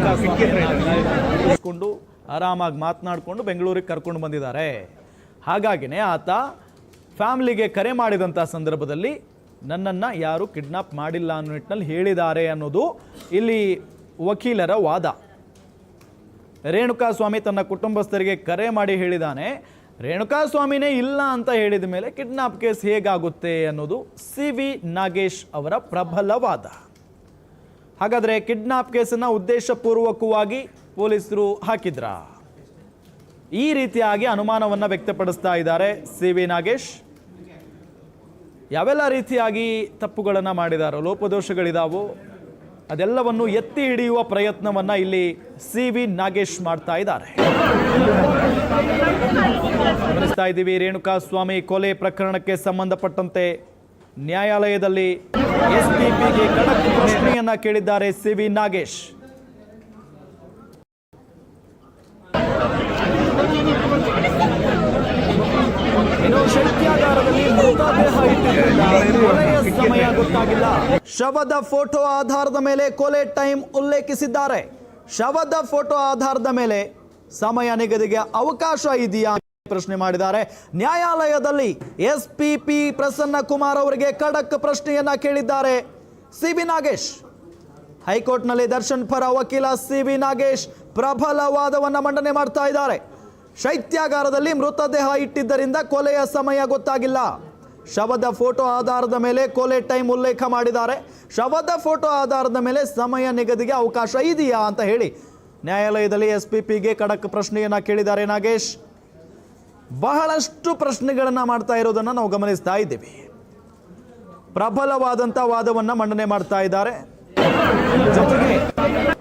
ರೇಣುಕಾಸ್ವಾಮಿ ಆರಾಮಾಗಿ ಮಾತನಾಡಿಕೊಂಡು ಬೆಂಗಳೂರಿಗೆ ಕರ್ಕೊಂಡು ಬಂದಿದ್ದಾರೆ. ಹಾಗಾಗಿನೇ ಆತ ಫ್ಯಾಮಿಲಿಗೆ ಕರೆ ಮಾಡಿದಂಥ ಸಂದರ್ಭದಲ್ಲಿ ನನ್ನನ್ನು ಯಾರು ಕಿಡ್ನಾಪ್ ಮಾಡಿಲ್ಲ ಅನ್ನೋ ನಿಟ್ಟಿನಲ್ಲಿ ಹೇಳಿದ್ದಾರೆ ಅನ್ನೋದು ಇಲ್ಲಿ ವಕೀಲರ ವಾದ. ರೇಣುಕಾಸ್ವಾಮಿ ತನ್ನ ಕುಟುಂಬಸ್ಥರಿಗೆ ಕರೆ ಮಾಡಿ ಹೇಳಿದ್ದಾನೆ. ರೇಣುಕಾಸ್ವಾಮಿನೇ ಇಲ್ಲ ಅಂತ ಹೇಳಿದ ಮೇಲೆ ಕಿಡ್ನಾಪ್ ಕೇಸ್ ಹೇಗಾಗುತ್ತೆ ಅನ್ನೋದು CV ನಾಗೇಶ್ ಅವರ ಪ್ರಬಲ ವಾದ. ಹಾಗಾದರೆ ಕಿಡ್ನಾಪ್ ಕೇಸನ್ನು ಉದ್ದೇಶಪೂರ್ವಕವಾಗಿ ಪೊಲೀಸರು ಹಾಕಿದ್ರ? ಈ ರೀತಿಯಾಗಿ ಅನುಮಾನವನ್ನು ವ್ಯಕ್ತಪಡಿಸ್ತಾ ಇದ್ದಾರೆ CV ನಾಗೇಶ್. ಯಾವೆಲ್ಲ ರೀತಿಯಾಗಿ ತಪ್ಪುಗಳನ್ನು ಮಾಡಿದಾರೋ, ಲೋಪದೋಷಗಳಿದಾವೋ ಅದೆಲ್ಲವನ್ನು ಎತ್ತಿ ಹಿಡಿಯುವ ಪ್ರಯತ್ನವನ್ನು ಇಲ್ಲಿ CV ನಾಗೇಶ್ ಮಾಡ್ತಾ ಇದ್ದಾರೆ. ಗಮನಿಸ್ತಾ ಇದ್ದೀವಿ, ರೇಣುಕಾಸ್ವಾಮಿ ಕೊಲೆ ಪ್ರಕರಣಕ್ಕೆ ಸಂಬಂಧಪಟ್ಟಂತೆ ನ್ಯಾಯಾಲಯದಲ್ಲಿ SPPಗೆ ಖಡಕ್ ಪ್ರಶ್ನೆಯನ್ನ ಕೇಳಿದ್ದಾರೆ CV ನಾಗೇಶ್. ಇನ್ನು ಶೈತ್ಯಾಗಾರದಲ್ಲಿ ಮೃತದೇಹ ಇಟ್ಟಿದ್ದರಿಂದ ಸಮಯ ಗೊತ್ತಾಗಿಲ್ಲ. ಶವದ ಫೋಟೋ ಆಧಾರದ ಮೇಲೆ ಕೊಲೆ ಟೈಮ್ ಉಲ್ಲೇಖಿಸಿದ್ದಾರೆ. ಶವದ ಫೋಟೋ ಆಧಾರದ ಮೇಲೆ ಸಮಯ ನಿಗದಿಗೆ ಅವಕಾಶ ಇದೆಯಾ ಪ್ರಶ್ನೆ ಮಾಡಿದ್ದಾರೆ. ನ್ಯಾಯಾಲಯದಲ್ಲಿ SPP ಪ್ರಸನ್ನ ಕುಮಾರ್ ಅವರಿಗೆ ಖಡಕ್ ಪ್ರಶ್ನೆಯನ್ನ ಕೇಳಿದ್ದಾರೆ CV ನಾಗೇಶ್. ಹೈಕೋರ್ಟ್ನಲ್ಲಿ ದರ್ಶನ್ ಪರ ವಕೀಲ CV ನಾಗೇಶ್ ಪ್ರಬಲ ವಾದವನ್ನು ಮಂಡನೆ ಮಾಡ್ತಾ ಇದ್ದಾರೆ. ಶೈತ್ಯಾಗಾರದಲ್ಲಿ ಮೃತದೇಹ ಇಟ್ಟಿದ್ದರಿಂದ ಕೊಲೆಯ ಸಮಯ ಗೊತ್ತಾಗಿಲ್ಲ. ಶವದ ಫೋಟೋ ಆಧಾರದ ಮೇಲೆ ಕೊಲೆ ಟೈಮ್ ಉಲ್ಲೇಖ ಮಾಡಿದ್ದಾರೆ. ಶವದ ಫೋಟೋ ಆಧಾರದ ಮೇಲೆ ಸಮಯ ನಿಗದಿಗೆ ಅವಕಾಶ ಇದೆಯಾ ಅಂತ ಹೇಳಿ ನ್ಯಾಯಾಲಯದಲ್ಲಿ SPPಗೆ ಖಡಕ್ ಪ್ರಶ್ನೆಯನ್ನ ಕೇಳಿದ್ದಾರೆ ನಾಗೇಶ್. ಬಹಳಷ್ಟು ಪ್ರಶ್ನೆಗಳನ್ನು ಮಾಡ್ತಾ ಇರೋದನ್ನು ನಾವು ಗಮನಿಸ್ತಾ ಇದ್ದೀವಿ. ಪ್ರಬಲವಾದಂಥ ವಾದವನ್ನು ಮಂಡನೆ ಮಾಡ್ತಾ ಇದ್ದಾರೆ. ಜೊತೆಗೆ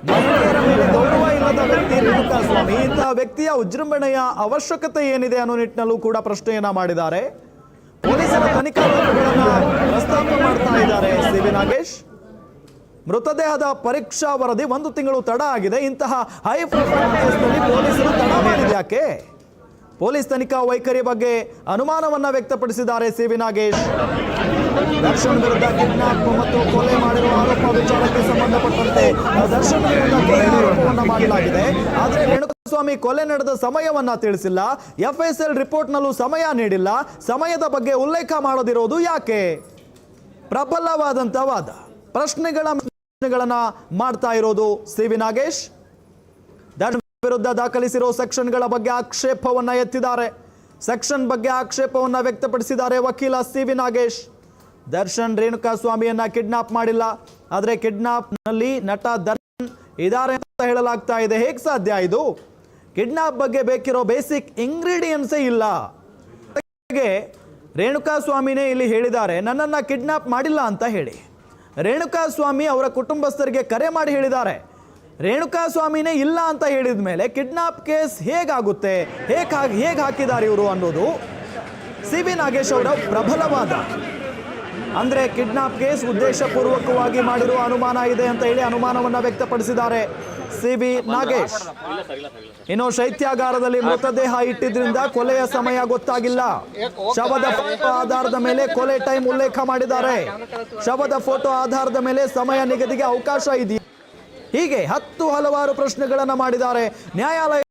ಮಹಿಳೆಯರ ಮೇಲೆ ಗೌರವ ಇಲ್ಲದ ವ್ಯಕ್ತಿ ರೇಣುಕಾಸ್ವಾಮಿ, ಇಂತಹ ವ್ಯಕ್ತಿಯ ವಿಜೃಂಭಣೆಯ ಅವಶ್ಯಕತೆ ಏನಿದೆ ಅನ್ನೋ ನಿಟ್ಟಿನಲ್ಲೂ ಕೂಡ ಪ್ರಶ್ನೆಯನ್ನ ಮಾಡಿದ್ದಾರೆ. ಪೊಲೀಸರ ತನಿಖಾ ವರದಿಗಳನ್ನು ಪ್ರಸ್ತಾಪ ಮಾಡ್ತಾ ಇದ್ದಾರೆ CV ನಾಗೇಶ್. ಮೃತದೇಹದ ಪರೀಕ್ಷಾ ವರದಿ 1 ತಿಂಗಳು ತಡ ಆಗಿದೆ. ಇಂತಹ ಹೈ ಪ್ರೊಫೈಲ್ ಕೇಸ್ನಲ್ಲಿ ಪೊಲೀಸರು ತಡ ಮಾಡಿದ್ಯಾಕೆ? ಪೊಲೀಸ್ ತನಿಖಾ ವೈಖರಿ ಬಗ್ಗೆ ಅನುಮಾನವನ್ನ ವ್ಯಕ್ತಪಡಿಸಿದ್ದಾರೆ CV ನಾಗೇಶ್. ದರ್ಶನ್ ವಿರುದ್ಧ ಕಿಡ್ನಾಪ್ ಮತ್ತು ಕೊಲೆ ಮಾಡಿರುವ ಆರೋಪ ವಿಚಾರಕ್ಕೆ ಸಂಬಂಧಪಟ್ಟಂತೆ ದರ್ಶನ್ ವಿರುದ್ಧ ಆರೋಪವನ್ನ ಮಾಡಲಾಗಿದೆ. ಆದರೆ ರೇಣುಕಾಸ್ವಾಮಿ ಕೊಲೆ ನಡೆದ ಸಮಯವನ್ನ ತಿಳಿಸಿಲ್ಲ. FSL ರಿಪೋರ್ಟ್ನಲ್ಲೂ ಸಮಯ ನೀಡಿಲ್ಲ. ಸಮಯದ ಬಗ್ಗೆ ಉಲ್ಲೇಖ ಮಾಡದಿರೋದು ಯಾಕೆ? ಪ್ರಬಲವಾದಂಥ ವಾದ, ಪ್ರಶ್ನೆಗಳನ್ನ ಮಾಡ್ತಾ ಇರೋದು CV ನಾಗೇಶ್. ವಿರುದ್ಧ ದಾಖಲಿಸಿರೋ ಸೆಕ್ಷನ್ಗಳ ಬಗ್ಗೆ ಆಕ್ಷೇಪವನ್ನ ಎತ್ತಿದ್ದಾರೆ. ಸೆಕ್ಷನ್ ಬಗ್ಗೆ ಆಕ್ಷೇಪವನ್ನ ವ್ಯಕ್ತಪಡಿಸಿದ್ದಾರೆ ವಕೀಲ CV ನಾಗೇಶ್. ದರ್ಶನ್ ರೇಣುಕಾಸ್ವಾಮಿಯನ್ನ ಕಿಡ್ನಾಪ್ ಮಾಡಿಲ್ಲ, ಆದರೆ ಕಿಡ್ನಾಪ್ ನಲ್ಲಿ ನಟ ದರ್ಶನ್ ಇದ್ದಾರೆ ಅಂತ ಹೇಳಲಾಗ್ತಾ ಇದೆ. ಹೇಗೆ ಸಾಧ್ಯ ಇದು? ಕಿಡ್ನಾಪ್ ಬಗ್ಗೆ ಬೇಕಿರೋ ಬೇಸಿಕ್ ಇಂಗ್ರೀಡಿಯೆಂಟ್ಸೇ ಇಲ್ಲ. ರೇಣುಕಾಸ್ವಾಮಿನೇ ಇಲ್ಲಿ ಹೇಳಿದ್ದಾರೆ ನನ್ನನ್ನು ಕಿಡ್ನಾಪ್ ಮಾಡಿಲ್ಲ ಅಂತ ಹೇಳಿ. ರೇಣುಕಾಸ್ವಾಮಿ ಅವರ ಕುಟುಂಬಸ್ಥರಿಗೆ ಕರೆ ಮಾಡಿ ಹೇಳಿದ್ದಾರೆ. ರೇಣುಕಾಸ್ವಾಮಿನೇ ಇಲ್ಲ ಅಂತ ಹೇಳಿದ ಮೇಲೆ ಕಿಡ್ನಾಪ್ ಕೇಸ್ ಹೇಗಾಗುತ್ತೆ, ಹೇಗೆ ಹಾಕಿದ್ದಾರೆ ಇವರು ಅನ್ನೋದು CV ನಾಗೇಶ್ ಅವರ ಪ್ರಬಲವಾದ. ಅಂದರೆ ಕಿಡ್ನಾಪ್ ಕೇಸ್ ಉದ್ದೇಶಪೂರ್ವಕವಾಗಿ ಮಾಡಿರುವ ಅನುಮಾನ ಇದೆ ಅಂತ ಹೇಳಿ ಅನುಮಾನವನ್ನು ವ್ಯಕ್ತಪಡಿಸಿದ್ದಾರೆ CV ನಾಗೇಶ್. ಇನ್ನು ಶೈತ್ಯಾಗಾರದಲ್ಲಿ ಮೃತದೇಹ ಇಟ್ಟಿದ್ರಿಂದ ಕೊಲೆಯ ಸಮಯ ಗೊತ್ತಾಗಿಲ್ಲ. ಶವದ ಫೋಟೋ ಆಧಾರದ ಮೇಲೆ ಕೊಲೆ ಟೈಮ್ ಉಲ್ಲೇಖ ಮಾಡಿದ್ದಾರೆ. ಶವದ ಫೋಟೋ ಆಧಾರದ ಮೇಲೆ ಸಮಯ ನಿಗದಿಗೆ ಅವಕಾಶ ಇದೆಯಾ? ಹೀಗೆ ಹಲವಾರು ಪ್ರಶ್ನೆಗಳನ್ನು ಮಾಡಿದ್ದಾರೆ. ನ್ಯಾಯಾಲಯ